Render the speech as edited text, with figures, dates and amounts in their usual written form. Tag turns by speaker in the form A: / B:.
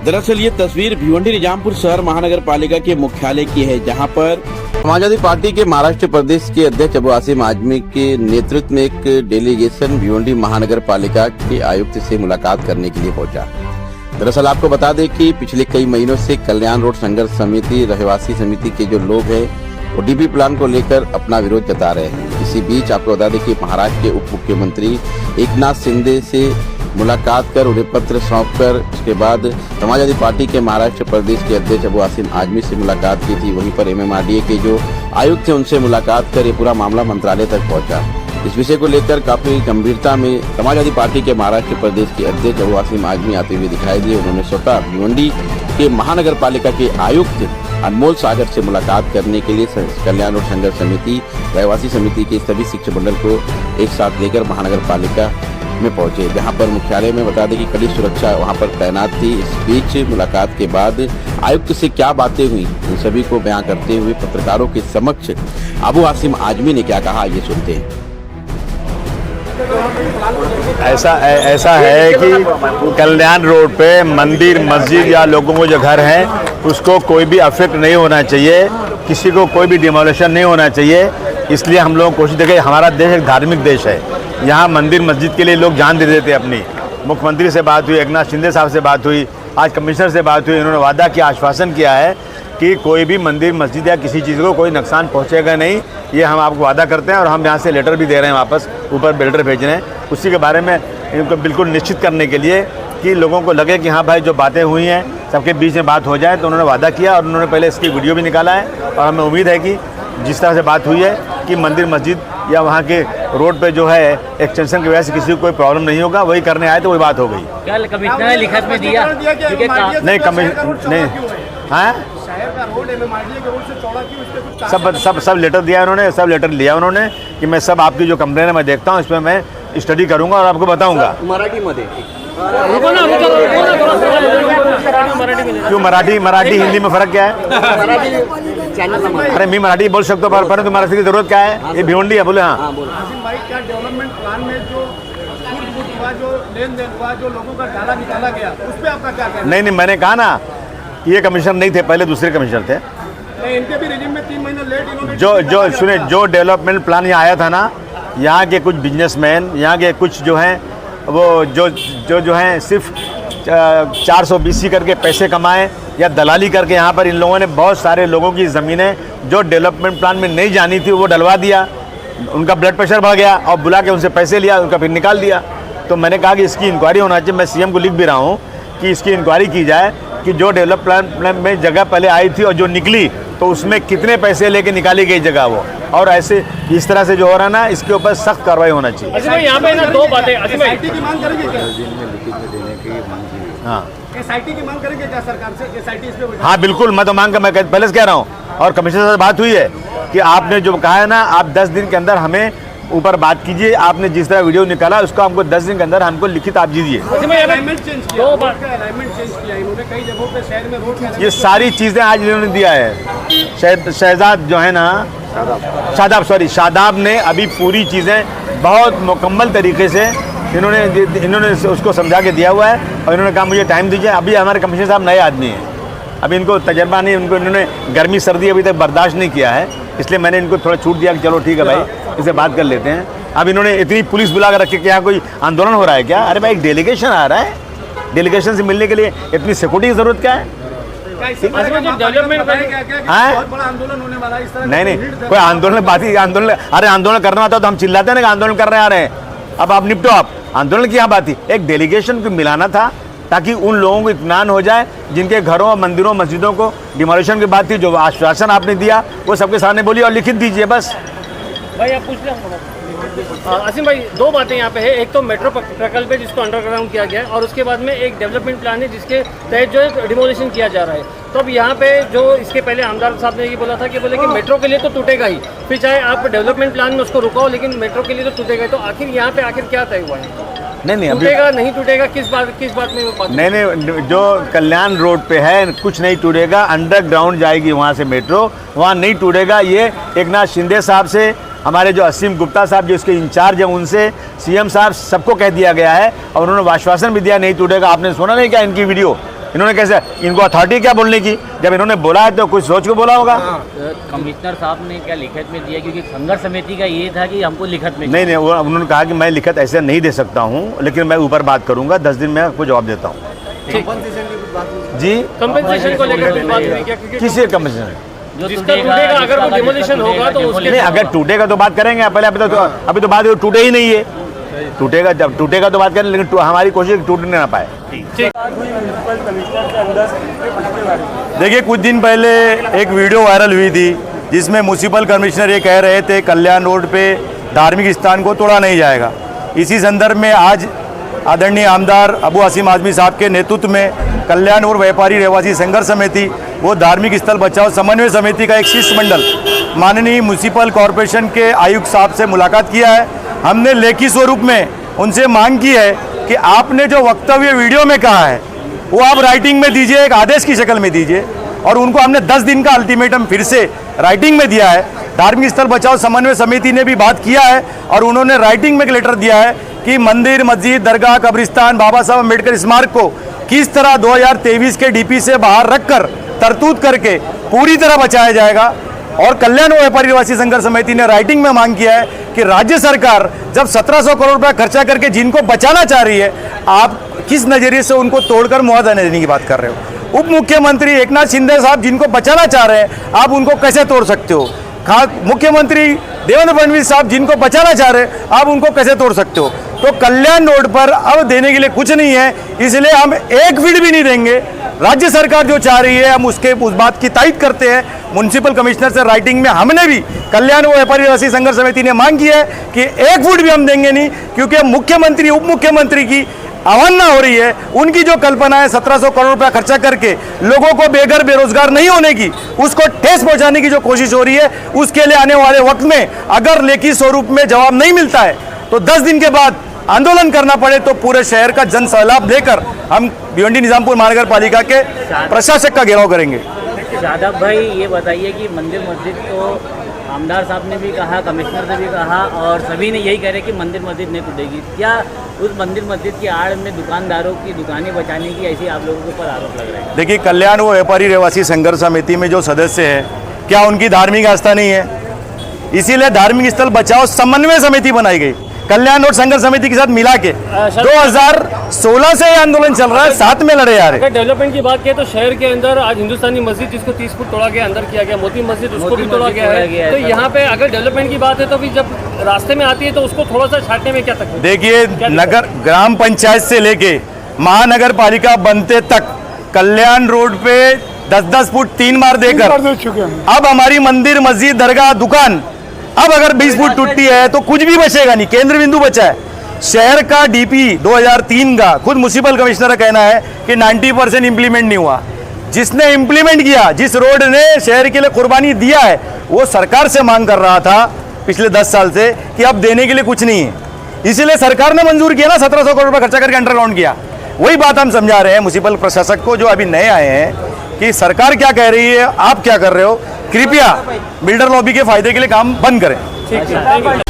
A: दरअसल ये तस्वीर भिवंडी निजामपुर शहर महानगर पालिका के मुख्यालय की है, जहां पर समाजवादी पार्टी के महाराष्ट्र प्रदेश के अध्यक्ष अबू आसिम आजमी के नेतृत्व में एक डेलीगेशन भिवंडी महानगर पालिका के आयुक्त से मुलाकात करने के लिए पहुंचा। दरअसल आपको बता दें कि पिछले कई महीनों से कल्याण रोड संघर्ष समिति रहवासी समिति के जो लोग हैं वो डीपी प्लान को लेकर अपना विरोध जता रहे हैं। इसी बीच आपको बता दें कि महाराष्ट्र के उप मुख्यमंत्री एकनाथ शिंदे से मुलाकात कर उन्हें पत्र सौंपकर उसके बाद समाजवादी पार्टी के महाराष्ट्र प्रदेश के अध्यक्ष अबू आसिम आजमी से मुलाकात की थी। वहीं पर MMRDA के जो आयुक्त थे उनसे मुलाकात कर ये पूरा मामला मंत्रालय तक पहुंचा। इस विषय को लेकर काफी गंभीरता में समाजवादी पार्टी के महाराष्ट्र प्रदेश के अध्यक्ष अबू आसिम आजमी आते हुए दिखाई दिए। उन्होंने स्वतः भिवंडी के महानगर पालिका के आयुक्त अनमोल सागर से मुलाकात करने के लिए कल्याण और संघर्ष समिति रहवासी समिति के सभी शिक्षक मंडल को एक साथ लेकर महानगर पालिका में पहुंचे, जहां पर मुख्यालय में बता दें कि कड़ी सुरक्षा वहां पर तैनात थी। इस बीच मुलाकात के बाद आयुक्त से क्या बातें हुई इन सभी को बयां करते हुए पत्रकारों के समक्ष अबू आसिम आजमी ने क्या कहा, ये सुनते हैं।
B: ऐसा है कि कल्याण रोड पे मंदिर मस्जिद या लोगों को जो घर है उसको कोई भी अफेक्ट नहीं होना चाहिए, किसी को कोई भी डिमोलिशन नहीं होना चाहिए। इसलिए हम लोग कोशिश देखें, हमारा देश एक धार्मिक देश है, यहाँ मंदिर मस्जिद के लिए लोग जान दे देते अपनी। मुख्यमंत्री से बात हुई, एकनाथ शिंदे साहब से बात हुई, आज कमिश्नर से बात हुई, इन्होंने वादा किया, आश्वासन किया है कि कोई भी मंदिर मस्जिद या किसी चीज़ को कोई नुकसान पहुंचेगा नहीं। ये हम आपको वादा करते हैं और हम यहाँ से लेटर भी दे रहे हैं, वापस ऊपर लेटर भेज रहे हैं उसी के बारे में इनको बिल्कुल निश्चित करने के लिए कि लोगों को लगे कि हाँ भाई जो बातें हुई हैं सबके बीच में बात हो जाए। तो उन्होंने वादा किया और उन्होंने पहले इसकी वीडियो भी निकाला है और हमें उम्मीद है कि जिस तरह से बात हुई है कि मंदिर मस्जिद या वहाँ के रोड पे जो है एक्सटेंशन की वजह से किसी को कोई प्रॉब्लम नहीं होगा, वही करने आए तो वही बात हो गई।
C: क्या कमिश्नर ने लिखित में दिया?
B: नहीं नहीं हाँ सब लेटर दिया उन्होंने, सब लेटर लिया उन्होंने कि मैं सब आपकी जो कंप्लेन है मैं देखता हूँ, इस पर मैं स्टडी करूँगा और आपको बताऊँगा। क्यों मराठी हिंदी में फर्क क्या है? अरे मैं मराठी बोल सकता हूँ परंतु मराठी की जरूरत क्या है? ये भिवंडी है, बोले हाँ।
D: डेवलपमेंट प्लान में जो लेन देन हुआ, जो लोगों का डाला निकाला गया, उस पे आपका क्या कहना?
B: नहीं मैंने कहा ना कि ये कमिश्नर नहीं थे, पहले दूसरे कमिश्नर थे।
D: इनके भी रिजीम में 3 महीने लेट इन्होंने
B: जो सुने, जो डेवलपमेंट प्लान यहाँ आया था ना, यहाँ के कुछ बिजनेसमैन, यहाँ के कुछ जो हैं वो जो हैं सिर्फ 420 करके पैसे कमाए या दलाली करके यहाँ पर इन लोगों ने बहुत सारे लोगों की ज़मीनें जो डेवलपमेंट प्लान में नहीं जानी थी वो डलवा दिया। उनका ब्लड प्रेशर बढ़ गया और बुला के उनसे पैसे लिया, उनका फिर निकाल दिया। तो मैंने कहा कि इसकी इंक्वायरी होना चाहिए। मैं CM को लिख भी रहा हूँ कि इसकी इंक्वायरी की जाए कि जो डेवलपमेंट प्लान में जगह पहले आई थी और जो निकली तो उसमें कितने पैसे लेके निकाली गई जगह वो, और ऐसे इस तरह से जो हो रहा है ना इसके ऊपर सख्त कार्रवाई होना चाहिए।
C: यहाँ पे ना दो बातें,
D: SIT की मांग करेंगे क्या?
B: हाँ
D: SIT की मांग करेंगे क्या सरकार से? SIT इस पे?
B: हाँ बिल्कुल, मैं तो मांग कर मैं पहले से कह रहा हूँ और कमिश्नर से बात हुई है कि आपने जो कहा है ना, आप 10 दिन के अंदर हमें ऊपर बात कीजिए। आपने जिस तरह वीडियो निकाला उसको हमको 10 दिन के अंदर हमको लिखित आप दीजिए। ये सारी चीज़ें आज इन्होंने दिया है। शहजाद जो है ना, शादाब ने अभी पूरी चीज़ें बहुत मुकम्मल तरीके से इन्होंने उसको समझा के दिया हुआ है और इन्होंने कहा मुझे टाइम दीजिए। अभी हमारे कमिश्नर साहब नए आदमी हैं, अभी इनको तजर्बा नहीं, इन्होंने गर्मी सर्दी अभी तक बर्दाश्त नहीं किया है, इसलिए मैंने इनको थोड़ा छूट दिया कि चलो ठीक है भाई, इससे बात कर लेते हैं। अब इन्होंने इतनी पुलिस बुला कर रखी कि यहाँ कोई आंदोलन हो रहा है क्या? अरे भाई एक डेलीगेशन आ रहा है, डेलीगेशन से मिलने के लिए इतनी सिक्योरिटी की जरूरत क्या है? नहीं कोई आंदोलन अरे आंदोलन करना होता तो हम चिल्लाते हैं ना आंदोलन करने आ रहे हैं। अब आप निपटो, आप आंदोलन की यहाँ बात थी, एक डेलीगेशन को मिलाना था ताकि उन लोगों को इत्मीनान हो जाए जिनके घरों मंदिरों मस्जिदों को डिमोलिशन की बात थी। जो आश्वासन आपने दिया वो सबके सामने बोलिए और लिखित दीजिए बस।
C: भाई आप पूछ लें आसिम भाई, दो बातें यहाँ पे है। एक तो मेट्रो प्रकल्प है जिसको अंडरग्राउंड किया गया है और उसके बाद में एक डेवलपमेंट प्लान है जिसके तहत जो है डिमोलिशन किया जा रहा है। तो अब यहाँ पे जो इसके पहले आमदार साहब ने ये बोला था कि बोले कि मेट्रो के लिए तो टूटेगा ही, फिर चाहे आप डेवलपमेंट प्लान में उसको रुकाओ लेकिन मेट्रो के लिए तो टूटेगा। तो आखिर यहाँ पे क्या तय हुआ है?
B: नहीं
C: टूटेगा नहीं टूटेगा, किस बात में वो बात?
B: नहीं, जो कल्याण रोड पे है कुछ नहीं टूटेगा, अंडरग्राउंड जाएगी वहाँ से मेट्रो, वहाँ नहीं टूटेगा। ये एकनाथ शिंदे साहब से, हमारे जो असीम गुप्ता साहब जो इसके इंचार्ज हैं उनसे, CM साहब सबको कह दिया गया है और उन्होंने आश्वासन भी दिया नहीं टूटेगा। आपने सुना नहीं क्या इनकी वीडियो? इन्होंने कैसे, इनको अथॉरिटी क्या बोलने की? जब इन्होंने बोला है तो कुछ सोच के बोला होगा।
E: कमिश्नर साहब ने क्या लिखित में दिया, क्योंकि संघर्ष समिति का ये था कि हमको लिखित में
B: नहीं, उन्होंने कहा कि मैं लिखित ऐसे नहीं दे सकता हूँ, लेकिन मैं ऊपर बात करूंगा, 10 दिन में आपको जवाब देता हूँ। जी,
C: कंपनसेशन को लेकर भी बात हुई क्या? क्योंकि
B: किसी कंपनसेशन
E: जो
C: जिसका टूटेगा, अगर वो डिमोलिशन होगा तो उसके
B: नहीं, अगर टूटेगा तो बात करेंगे। पहले अभी तो बात टूटे ही नहीं है। टूटेगा, जब टूटेगा तो बात करें, लेकिन हमारी कोशिश टूटने ना पाए। देखिए, कुछ दिन पहले एक वीडियो वायरल हुई थी जिसमें म्युनिसिपल कमिश्नर ये कह रहे थे कल्याण रोड पे धार्मिक स्थान को तोड़ा नहीं जाएगा। इसी संदर्भ में आज आदरणीय आमदार अबू आसिम आजमी साहब के नेतृत्व में कल्याण और व्यापारी रहवासी संघर्ष समिति वो धार्मिक स्थल बचाओ समन्वय समिति का एक शिष्टमंडल माननीय म्युनिसिपल कॉरपोरेशन के आयुक्त साहब से मुलाकात किया है। हमने लेखी स्वरूप में उनसे मांग की है कि आपने जो वक्तव्य वीडियो में कहा है वो आप राइटिंग में दीजिए, एक आदेश की शक्ल में दीजिए। और उनको हमने 10 दिन का अल्टीमेटम फिर से राइटिंग में दिया है। धार्मिक स्थल बचाओ समन्वय समिति ने भी बात किया है और उन्होंने राइटिंग में एक लेटर दिया है कि मंदिर, मस्जिद, दरगाह, कब्रिस्तान, बाबा साहब अम्बेडकर स्मारक को किस तरह 2023 के डीपी से बाहर रखकर तरतूत करके पूरी तरह बचाया जाएगा। और कल्याण व्यापारी रहवासी संघर्ष समिति ने राइटिंग में मांग किया है कि राज्य सरकार जब 1700 करोड़ रुपया खर्चा करके जिनको बचाना चाह रही है, आप किस नजरिए से उनको तोड़कर मुआवजा देने की बात कर रहे हो। उप मुख्यमंत्री एकनाथ शिंदे साहब जिनको बचाना चाह रहे हैं, आप उनको कैसे तोड़ सकते हो। मुख्यमंत्री देवेंद्र फडणवीस साहब जिनको बचाना चाह रहे हैं, आप उनको कैसे तोड़ सकते हो। तो कल्याण रोड पर अब देने के लिए कुछ नहीं है, इसलिए हम एक फीट भी नहीं देंगे। राज्य सरकार जो चाह रही है हम उस बात की तायद करते हैं। म्युनिसिपल कमिश्नर से राइटिंग में हमने भी कल्याण व व्यापारी रहवासी संघर्ष समिति ने मांग की है कि 1 फुट भी हम देंगे नहीं, क्योंकि मुख्यमंत्री उप मुख्यमंत्री की अवहेलना हो रही है। उनकी जो कल्पना है 1700 करोड़ रुपया खर्चा करके लोगों को बेघर बेरोजगार नहीं होने की, उसको ठेस पहुंचाने की जो कोशिश हो रही है, उसके लिए आने वाले वक्त में अगर लेखी स्वरूप में जवाब नहीं मिलता है तो 10 दिन के बाद आंदोलन करना पड़े तो पूरे शहर का जन सैलाब लेकर हम भिवंडी निजामपुर महानगर पालिका के प्रशासक का घेराव करेंगे।
E: शादाब भाई, ये बताइए कि मंदिर मस्जिद तो आमदार साहब ने भी कहा, कमिश्नर ने भी कहा और सभी ने यही कह रहे कि मंदिर मस्जिद नहीं टूटेगी। क्या उस मंदिर मस्जिद की आड़ में दुकानदारों की दुकानें बचाने की ऐसी आप लोगों के ऊपर आरोप लग रहे हैं?
B: देखिए, कल्याण व व्यापारी रहवासी संघर्ष समिति में जो सदस्य है, क्या उनकी धार्मिक आस्था नहीं है? इसीलिए धार्मिक स्थल बचाओ समन्वय समिति बनाई गई कल्याण और संघर्ष समिति के साथ मिला के। 2016 से आंदोलन चल रहा है, साथ में लड़े आ रहे।
C: अगर डेवलपमेंट की बात करें तो शहर के अंदर आज हिंदुस्तानी मस्जिद जिसको 30 फुट तोड़ा गया, अंदर किया गया, मोती मस्जिद उसको भी तोड़ा गया है। तो यहाँ पे अगर डेवलपमेंट की बात है तो भी जब रास्ते में आती है तो उसको थोड़ा सा छाटने में क्या तकलीफ?
B: देखिए, नगर ग्राम पंचायत से लेके महानगर पालिका बनते तक कल्याण रोड पे 10-10 फुट 3 बार देकर अब हमारी मंदिर, मस्जिद, दरगाह, दुकान अब अगर 20 फुट टूटी है तो कुछ भी बचेगा नहीं, केंद्र बिंदु बचा है। शहर का डीपी 2003 का खुद म्युनिसिपल कमिश्नर का कहना है कि 90% इंप्लीमेंट नहीं हुआ। जिसने इंप्लीमेंट किया, जिस रोड ने शहर के लिए कुर्बानी दिया है, वो सरकार से मांग कर रहा था पिछले 10 साल से कि अब देने के लिए कुछ नहीं है। इसीलिए सरकार ने मंजूर किया ना, 1700 करोड़ रुपया खर्चा करके अंडरग्राउंड किया। वही बात हम समझा रहे हैं म्युनिसिपल प्रशासक को जो अभी नए आए हैं कि सरकार क्या कह रही है, आप क्या कर रहे हो। कृपया बिल्डर लॉबी के फायदे के लिए काम बंद करें।
C: ठीक है।